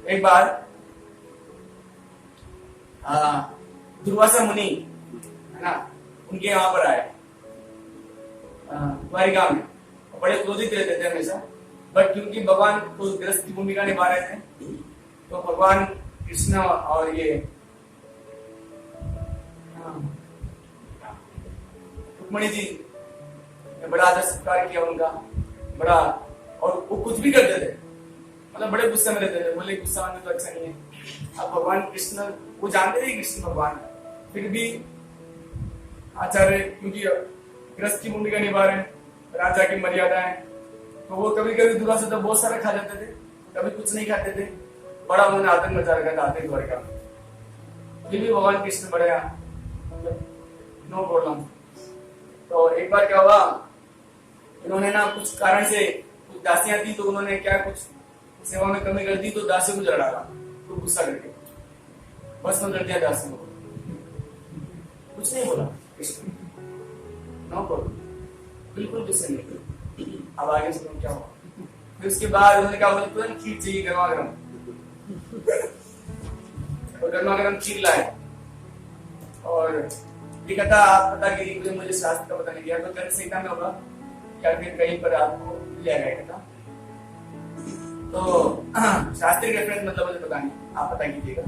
एक बार दुर्वासा मुनि है ना, उनके यहाँ पर आए द्वारिका में, बड़े क्रोधित रहते थे हमेशा, बट क्योंकि भगवान तो गृहस्थ की भूमिका निभा रहे थे, तो भगवान कृष्ण और ये रुक्मणी जी ने बड़ा आदर सत्कार किया उनका, बड़ा, और वो कुछ भी करते थे, मतलब बड़े गुस्से में रहते थे, बोले गुस्सा आने तो अच्छा नहीं है। अब भगवान कृष्ण, वो जानते थे कृष्ण भगवान, फिर भी आचार्य क्योंकि गृहस्थ की भूमिका निभा रहे हैं, राजा की मर्यादा है, तो वो कभी कभी दुर्वासा तो बहुत सारा खा जाते थे, कभी कुछ नहीं खाते थे, बड़ा उन्होंने आतंक मचा रखा था आतंक द्वारिका में। फिर भी भगवान कृष्ण बड़े नो प्रॉब्लम। तो एक बार क्या हुआ, इन्होंने ना कुछ कारण से कुछ दासियां थी, तो उन्होंने क्या कुछ सेवा में कमी कर दी, तो दासियों को लड़ा, तो गुस्सा करके बस में कर दिया दासियों को, कुछ नहीं बोला कृष्ण, नो प्रॉब्लम, बिल्कुल गुस्से नहीं। अब आगे सुनो क्या हुआ। फिर उसके बाद उन्होंने कहा मुझे तुरंत खीर चाहिए गर्मा गर्म, और गर्मा गर्म खीर लाए, और ये कहता आप पता कीजिए, मुझे शास्त्र का पता नहीं किया, तो गर्भ संहिता में होगा या फिर कहीं पर आपको मिल जाएगा। तो शास्त्रीय रेफरेंस मतलब मुझे पता नहीं, आप पता कीजिएगा।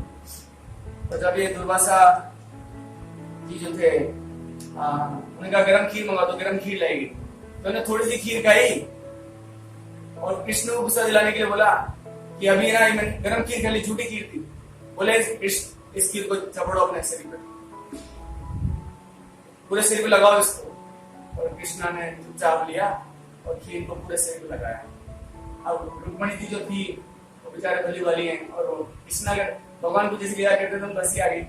तो जब ये दुर्वासा जी जो थे उन्होंने कहा गरम खीर मंगा, तो गरम खीर लाएगी, तो उन्होंने थोड़ी सी खीर खाई और कृष्ण को गुस्सा दिलाने के लिए बोला कि अभी ना मैंने गरम खीर खाली, झूठी खीर थी, बोले इस खीर को चपड़ो अपने शरीर पे, पूरे शरीर पे लगाओ इसको। और कृष्णा ने चुपचाप लिया और खीर को पूरे शरीर पे लगाया। अब रुक्मणी जी जो थी वो बेचारे भली वाली हैं, और वो कृष्णा के भगवान को जैसे लिया करते थे बस ही आ गई,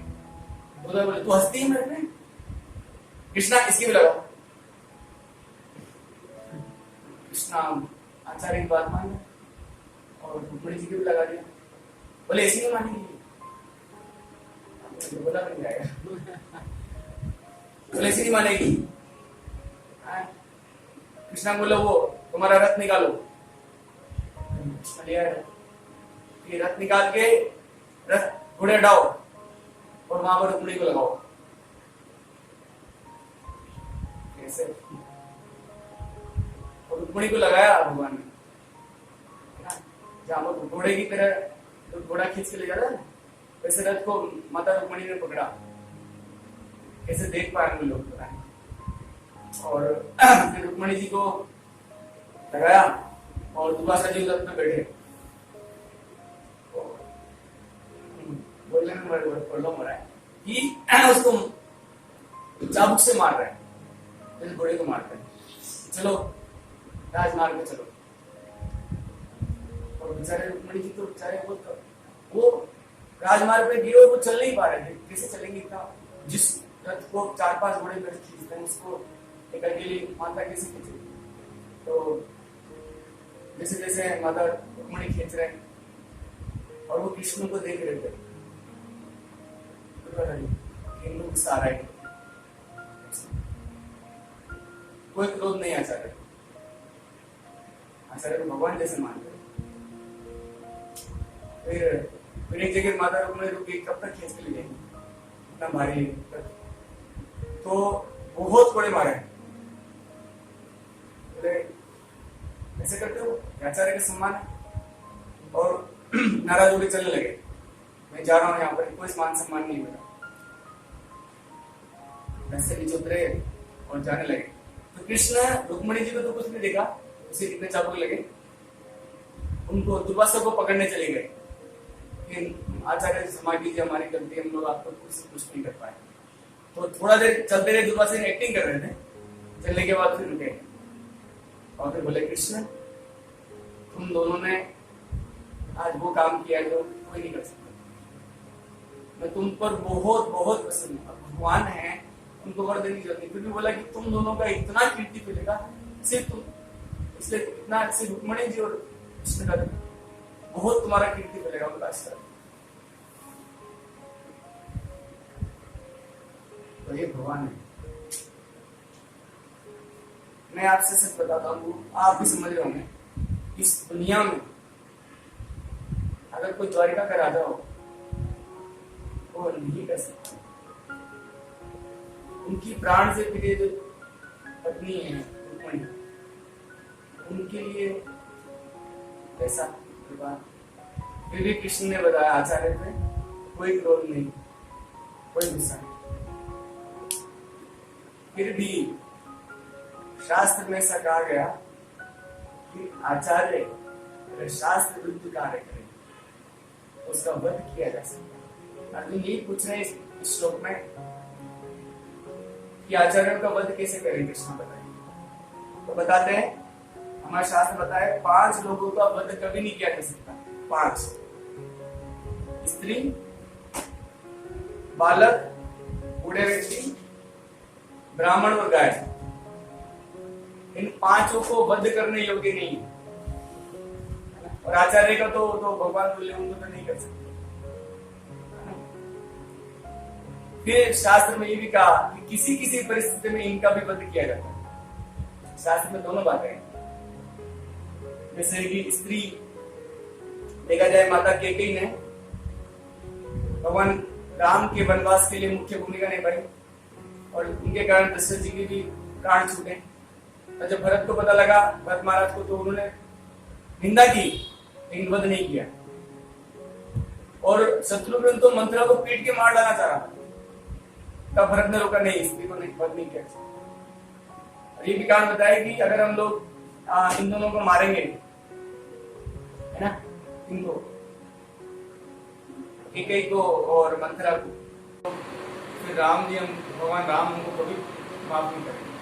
बोले तू हंसती है मेरे पे, कृष्णा इसकी भी लगाओ। कृष्णा आचार्य की बात मान और रुक्मणी जी की भी लगा दिया, बोले ऐसी नहीं मानेगी, बोला बन जाएगा, बोले ऐसी नहीं मानेगी। कृष्णा बोला वो तुम्हारा रथ निकालो, ये रथ निकाल के रथ घोड़े हटाओ और वहां पर रुक्मणी को लगाओ, कैसे, और रुक्मणी को लगाया भगवान ने, जहां पर घोड़े की तरह तो घोड़ा खींच के ले जाता है, वैसे रथ को माता रुक्मणी ने पकड़ा, कैसे देख पाएंगे लोग पता नहीं। और फिर रुक्मणी जी को लगाया और दुर्वासा जी रथ में बैठे, बोलने में मरा है कि उसको चाबुक से मार रहे हैं, जैसे घोड़े को मारते हैं, चलो राजमार्ग पे चलो। और बेचारे रुक्मणी जी तो बेचारे वो राजमार्ग पे गिरे, वो चल नहीं पा रहे थे, कैसे चलेंगे इतना, जिस रथ को 4-5 घोड़े खींचते हैं उसको एक अकेली माता कैसे खींचे। तो जैसे जैसे माता रुक्मणी खींच रहे हैं और वो कृष्ण को देख रहे थे, गुस्सा आ रहा है, कोई क्रोध नहीं आचार्य, आचार्य को भगवान जैसे मानते। फिर एक जगह माता रुक्मणी रुकी, कब तक खींच के ले जाएंगे, इतना भारी, तो बहुत बड़े मारे, ऐसे करते हो आचार्य के सम्मान है, और नाराज होकर चलने लगे, मैं जा रहा हूं यहाँ पर, कोई मान सम्मान नहीं मिला, ऐसे नीचे उतरे और जाने लगे। तो कृष्ण रुक्मणी जी को तो कुछ नहीं देखा, उसे कितने चाबुक लगे, उनको दुर्वासा को पकड़ने चले गए, आचार्य क्षमा कीजिए हमारी गलती, हम लोग आपको कुछ नहीं कर पाए। तो थोड़ा देर चलते रहे, दुर्वासा ने एक्टिंग कर रहे थे, चलने के बाद फिर रुके और फिर बोले कृष्ण तुम दोनों ने आज वो काम किया जो कोई नहीं कर सकता, मैं तुम पर बहुत बहुत प्रसन्न हूं, भगवान है उनको वर देने की जरूरत नहीं, फिर भी बोला कि तुम दोनों का इतना कीर्ति फैलेगा सिर्फ तुम, इसलिए इतना सिर्फ रुक्मणी जी और कृष्ण का बहुत तुम्हारा कीर्ति फैलेगा उनका स्तर। तो ये भगवान है। मैं आपसे सच बताता हूँ, आप भी समझ रहे होंगे, इस दुनिया में अगर कोई द्वारिका का राजा हो वो नहीं कर सकता। उनकी प्राण से प्रिय जो पत्नी है रुक्मिणी, उनके लिए ऐसा विवाह, फिर भी कृष्ण ने बताया आचार्य पे कोई क्रोध नहीं, कोई गुस्सा नहीं। फिर भी शास्त्र में ऐसा कहा गया कि आचार्य अगर शास्त्र विरुद्ध कार्य करे उसका वध किया जा सकता है। अर्जुन यही पूछ रहे हैं इस श्लोक में कि आचार्यों का वध कैसे करें, कृष्ण बताइए। तो बताते हैं, हमारा शास्त्र बताए 5 लोगों का वध कभी नहीं किया जा सकता। 5 स्त्री, बालक, बूढ़े व्यक्ति, ब्राह्मण और गाय, इन 5 को वध करने योग्य नहीं है। और आचार्य का तो भगवान बोले उनको तो नहीं कर सकते। फिर शास्त्र में ये भी कहा कि किसी किसी परिस्थिति में इनका भी वध किया जाता है। शास्त्र में दोनों बातें हैं। जैसे कि स्त्री देखा जाए, माता कैकेयी ने भगवान राम के वनवास के लिए मुख्य भूमिका निभाई और उनके कारण दशरथ जी के भी प्राण छूटे। और जब भरत को पता लगा, भरत महाराज को, तो उन्होंने निंदा की लेकिन वध नहीं किया। और शत्रुघ्न तो मंथरा को पीट के मार डालना चाह रहा था, तब भरत ने रोका, नहीं, स्त्री को नहीं, वध नहीं किया। और ये भी कारण बताया कि अगर हम लोग इन दोनों को मारेंगे, है ना, इनको कैकेयी को और मंथरा को, तो फिर राम जी, हम भगवान राम उनको कभी माफ नहीं करेंगे।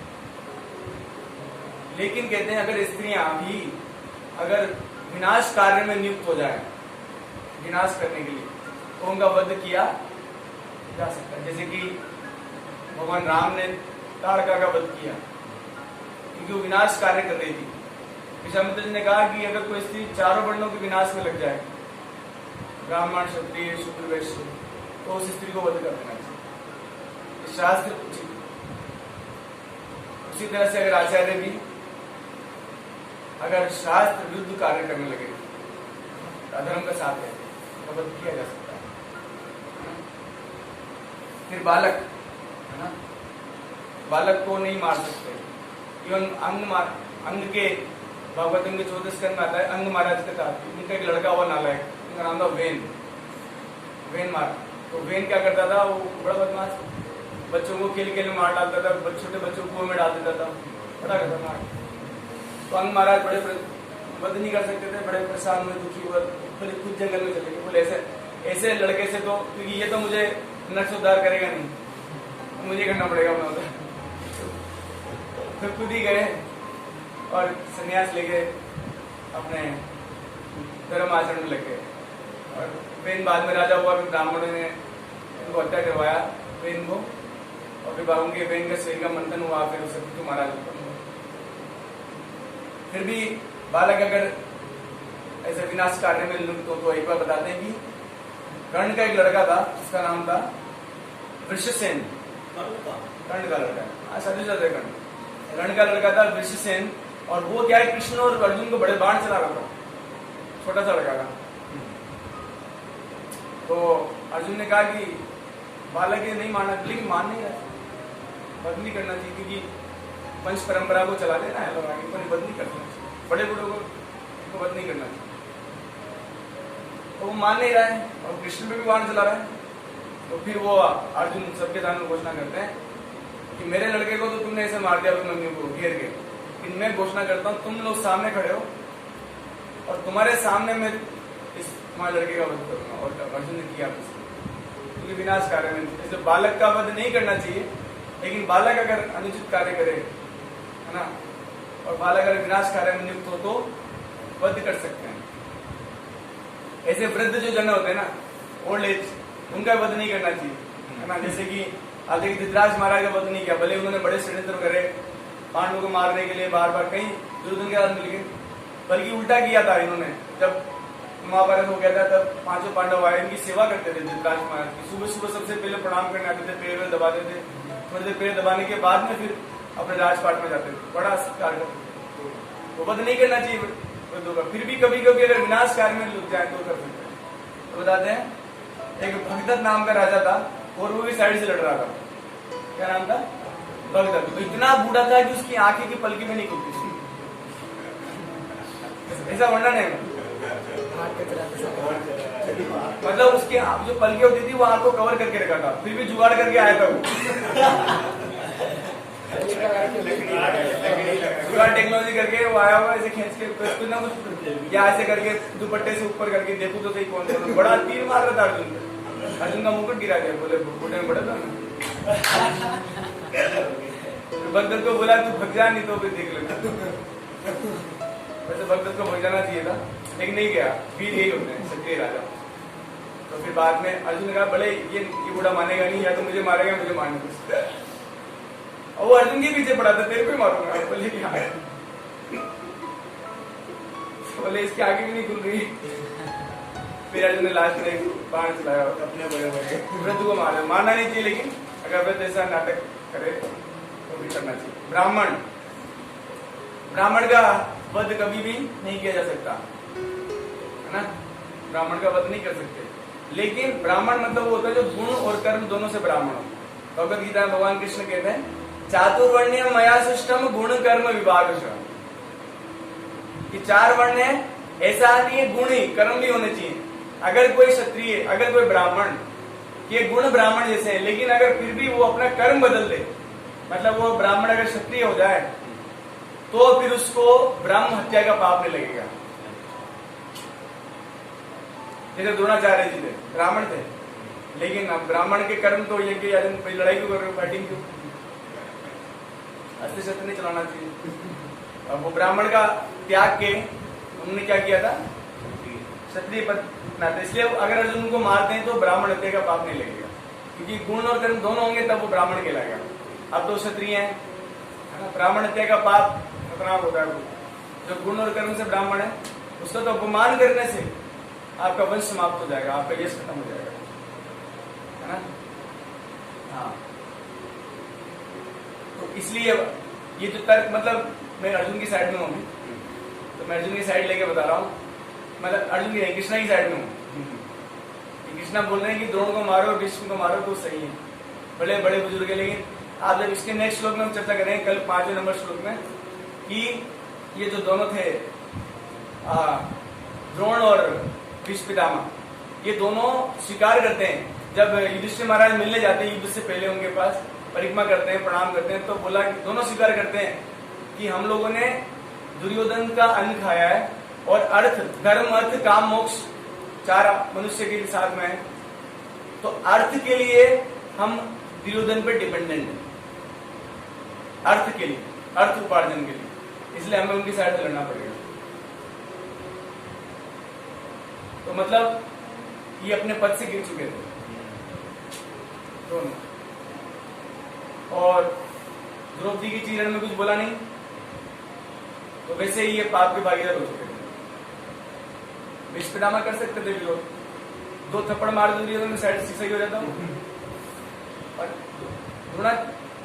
लेकिन कहते हैं अगर स्त्रियां भी अगर विनाश कार्य में नियुक्त हो जाए, विनाश करने के लिए, तो उनका वध किया जा सकता है। जैसे कि भगवान राम ने ताड़का का वध किया क्योंकि वो विनाश कार्य कर रही थी। विश्वामित्र जी ने कहा कि अगर कोई स्त्री 4 वर्णों के विनाश में लग जाए, ब्राह्मण, क्षत्रिय, शूद्र, वैश्य, तो उस स्त्री को वध कर देना चाहिए। शास्त्र उचित। उसी तरह से अगर आचार्य भी अगर शास्त्र विरुद्ध कार्य करने लगे, अधर्म का साथ है, तो वध किया जा सकता है। फिर बालक, है ना, बालक को नहीं मार सकते। इवन अंग के भागवतम के 14 स्कंद में आता है, अंग महाराज के साथ उनका एक लड़का हुआ नालायक, उनका नाम था वेन मार। तो वेन क्या करता था, वो बड़ा बदमाश, बच्चों को खेल खेल में मार डालता था, छोटे बच्चों को कुएं में डाल देता था, बड़ा खतरनाक। तो अंग महाराज बड़े वध नहीं कर सकते थे, बड़े परेशान हुए, दुखी हुए, फिर खुद जंगल में चले गए। बोले ऐसे लड़के से तो, क्योंकि ये तो मुझे नक्श उद्धार करेगा नहीं, मुझे करना पड़ेगा अपना उद्धार। फिर खुद ही गए और संन्यास लेके अपने धर्म आचरण में लग गए। और वेन बाद में राजा हुआ, फिर ब्राह्मणों ने इनको हत्या करवाया वेन को, और फिर उनके वेन का शरीर का मंथन हुआ, फिर उसे तो मारा गया। फिर भी बालक अगर ऐसे विनाश कार्य में लिप्त हो, तो एक बार बताते हैं कि कर्ण का एक लड़का था, उसका नाम था वृषसेन। कर्ण का लड़का, सदी जाते कर्ण का लड़का था वृषसेन। और वो क्या है, कृष्ण और अर्जुन को बड़े बाण चला रहा था, छोटा सा लड़का था। तो अर्जुन ने कहा कि बालक ये नहीं मानना, लेकिन मान नहीं रहा, वध नहीं करना चाहिए, क्योंकि वंश परंपरा को चला देना है, लोग आगे को वध नहीं करना चाहिए, बड़े बूढ़ों को वध नहीं करना चाहिए। तो वो मान नहीं रहा है और कृष्ण पे भी बाण चला रहा है। तो फिर वो अर्जुन सबके सामने घोषणा करते हैं कि मेरे लड़के को तो तुमने ऐसे मार दिया, अपनी मम्मी को घेर के, कि मैं घोषणा करता हूँ तुम लोग सामने खड़े हो और तुम्हारे सामने मैं इस तुम्हारे लड़के का वध करूंगा। और अर्जुन ने किया, क्योंकि विनाश कार्य में, इसलिए बालक का वध नहीं करना चाहिए। लेकिन बालक अगर अनुचित कार्य करे, है ना, और बालक अगर विनाश कार्य में नियुक्त हो तो वध कर सकते हैं। ऐसे वृद्ध जो जन होते हैं ना, ओल्ड एज, उनका वध नहीं करना चाहिए, है ना। जैसे कि आगे धृतराज महाराज का वध नहीं किया, भले उन्होंने बड़े षड्यंत्र करे पांडवों को मारने के लिए, बार बार कहीं दुर्योधन के साथ मिल गए, बल्कि उल्टा किया था इन्होंने। जब महाभारत हो गया था तब 5 पांडव आए, इनकी सेवा करते थे धृतराज महाराज की। सुबह सुबह सबसे पहले प्रणाम करने आते थे, पैर दबाते थे, थोड़ी देर पैर दबाने के बाद में फिर अपने राजपाट में जाते थे, बड़ा सत्कार करते थे। तो वध नहीं करना चाहिए वृद्धों का। फिर भी कभी कभी अगर विनाश कार्य में लुट जाए तो कर सकते हैं। बताते हैं, एक भगदत्त नाम का राजा था और वो भी साइड से लड़ रहा था। क्या नाम था? भगदत्त। तो इतना बूढ़ा था कि उसकी आंखें की पलकी में नहीं खुलती थी। ऐसा वर्णन है, मतलब उसकी जो पलकी होती थी वो आंख को कवर करके रखा था, फिर भी जुगाड़ करके आया था वो। जुगाड़ टेक्नोलॉजी करके वो आया हुआ, ऐसे खींच के कुछ ना कुछ या ऐसे करके दुपट्टे से ऊपर करके देखो तो सही कौन सा बड़ा तीर मार रहा था अर्जुन। अर्जुन का मुकुट गिरा गया, बोले बूढ़े में बड़ा था। भगदत्त को बोला तू भग जा, नहीं तो फिर देख लेना। वैसे भगदत्त को भग जाना चाहिए था, लेकिन नहीं गया। वीर यही होते हैं, क्षत्रिय राजा। तो फिर बाद में अर्जुन ने कहा बड़े ये बूढ़ा मानेगा नहीं, या तो मुझे मारेगा, मुझे मारने दो। और वो अर्जुन के पीछे पड़ा था, तेरे को ही मारूंगा। बोले कि हाँ, बोले इसकी आगे भी नहीं खुल रही। फिर अर्जुन ने लास्ट में एक बाण चलाया अपने बड़े बड़े वृद्ध को मारना नहीं चाहिए, लेकिन अगर वृद्ध ऐसा नाटक करे तो भी करना चाहिए। ब्राह्मण का वध कभी भी नहीं किया जा सकता, है ना? ब्राह्मण का वध नहीं कर सकते, लेकिन ब्राह्मण मतलब वो होता है जो गुण और कर्म दोनों से ब्राह्मण हो। भगवद गीता में भगवान कृष्ण कहते हैं चातुर्वर्ण्यम मया सृष्टम गुण कर्म विभागशः, कि 4 वर्ण है, ऐसा नहीं है गुण ही कर्म भी होने चाहिए। अगर कोई क्षत्रिय, अगर कोई ब्राह्मण, ये गुण ब्राह्मण जैसे हैं, लेकिन अगर फिर भी वो अपना कर्म बदल दे, मतलब वो ब्राह्मण अगर क्षत्रिय हो जाए तो फिर उसको ब्रह्म हत्या का पाप नहीं लगेगा। जैसे द्रोणाचार्य जी थे, ब्राह्मण थे, लेकिन अब ब्राह्मण के कर्म तो ये कि लड़ाई क्यों कर रहे हो, फाइटिंग क्यों, अस्त्र शस्त्र नहीं चलाना चाहिए। अब वो ब्राह्मण का त्याग के उन्होंने क्या किया था, क्षत्रिय पद नाते। इसलिए अगर अर्जुन को मारते हैं तो ब्राह्मण हत्या का पाप नहीं लगेगा, क्योंकि गुण और कर्म दोनों होंगे तब वो ब्राह्मण कहलाएगा। अब तो क्षत्रिय है, ब्राह्मण हत्या का पाप खतरनाक होता है। जो गुण और कर्म से ब्राह्मण है उसका तो अपमान करने से आपका वंश समाप्त हो जाएगा, आपका यश खत्म हो जाएगा, है ना? हाँ, तो इसलिए ये जो तर्क, मतलब मैं अर्जुन की साइड में हूँ, तो मैं अर्जुन की साइड लेके बता रहा हूँ, मतलब अर्जुन की कृष्णा की साइड में हूँ। कृष्णा बोल रहे हैं कि द्रोण को मारो, भीष्म को मारो तो सही है, बड़े बड़े बुजुर्ग है। लेकिन आप जब इसके नेक्स्ट श्लोक में हम चर्चा करेंगे कल 5वें नंबर श्लोक में, कि ये जो दोनों थे द्रोण और भीष्म पितामह, ये दोनों स्वीकार करते हैं। जब युधिष्ठिर महाराज मिलने जाते हैं, युद्ध से पहले उनके पास परिक्रमा करते हैं, प्रणाम करते हैं, तो बोला कि दोनों स्वीकार करते हैं कि हम लोगों ने दुर्योधन का अन्न खाया है, और अर्थ, धर्म, अर्थ, काम, मोक्ष 4 मनुष्य के साथ में है, तो अर्थ के लिए हम दुर्योधन पे डिपेंडेंट है, अर्थ के लिए, अर्थ उपार्जन के लिए, इसलिए हमें उनकी साइड से लड़ना पड़ेगा। तो मतलब ये अपने पद से गिर चुके थे दोनों, और द्रौपदी की चीरण में कुछ बोला नहीं, तो वैसे ही ये पाप के भागीदार हो चुके थे। भीष्म पितामह कर सकते थे विरोध, 2 थप्पड़ मार दिए तो साइड से सही हो जाता हूं। और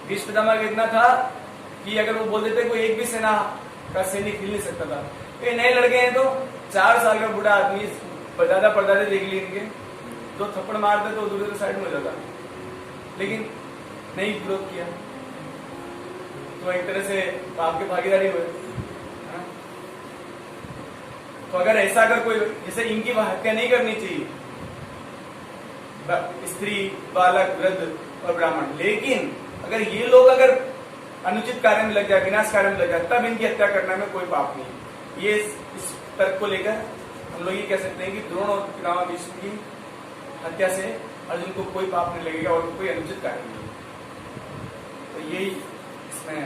भीष्म पितामह का इतना था कि अगर वो बोल देते कोई एक भी सेना का सैनिक हिल नहीं सकता था। ये नए लड़के हैं तो 4 साल का बूढ़ा आदमी, दादा परदादे देख लिए इनके, 2 थप्पड़ मारते तो दूसरे साइड में हो जाता, लेकिन नहीं विरोध किया, तो एक तरह से पाप के भागीदारी हुए। तो अगर ऐसा, अगर कोई जैसे इनकी हत्या नहीं करनी चाहिए, स्त्री, बालक, वृद्ध और ब्राह्मण, लेकिन अगर ये लोग अगर अनुचित कार्य में लग जाए, विनाश कार्य में लग जाए, तब इनकी हत्या करने में कोई पाप नहीं। ये इस तर्क को लेकर हम लोग ये कह सकते हैं कि द्रोण और पितामह भीष्म की हत्या से अर्जुन को कोई पाप नहीं लगेगा और कोई अनुचित कार्य नहीं। तो यही इसमें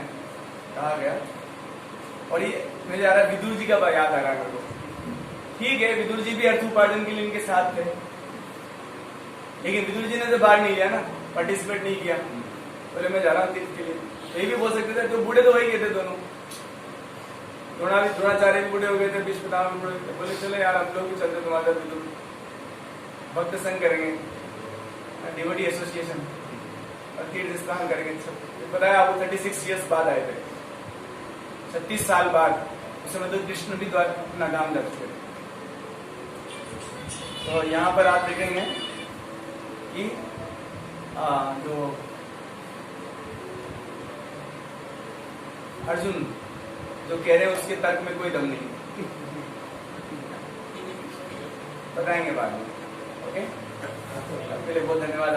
कहा गया। और ये मुझे आ रहा है, विदुर जी का याद आ रहा है मेरे को। ठीक है, विदुर जी भी अर्थ उपार्जन के लिए इनके साथ थे, लेकिन विदुर जी ने तो भाग नहीं लिया ना, पार्टिसिपेट नहीं किया, बोले मैं जा रहा हूँ तीर्थ के लिए। ये भी बोल सकते थे, तो बूढ़े तो वही गए थे दोनों, द्रोणाचार्य भी बूढ़े हो गए थे, भीष्म पितामह भी बूढ़े थे। बोले चले यार हम लोग भी चलते तुम्हारे विदुर, भक्त संग करेंगे, डिवोटी एसोसिएशन, और तीर्थ स्नान करेंगे। बताया आपको 36 ईयर्स बाद आए थे, 36 साल बाद। उस समय तो कृष्ण भी अपना धाम जा चुके थे। तो यहाँ पर आप देखेंगे कि जो अर्जुन जो कह रहे हैं उसके तर्क में कोई दम नहीं, बताएंगे बाद में। ओके, आपके लिए बहुत धन्यवाद।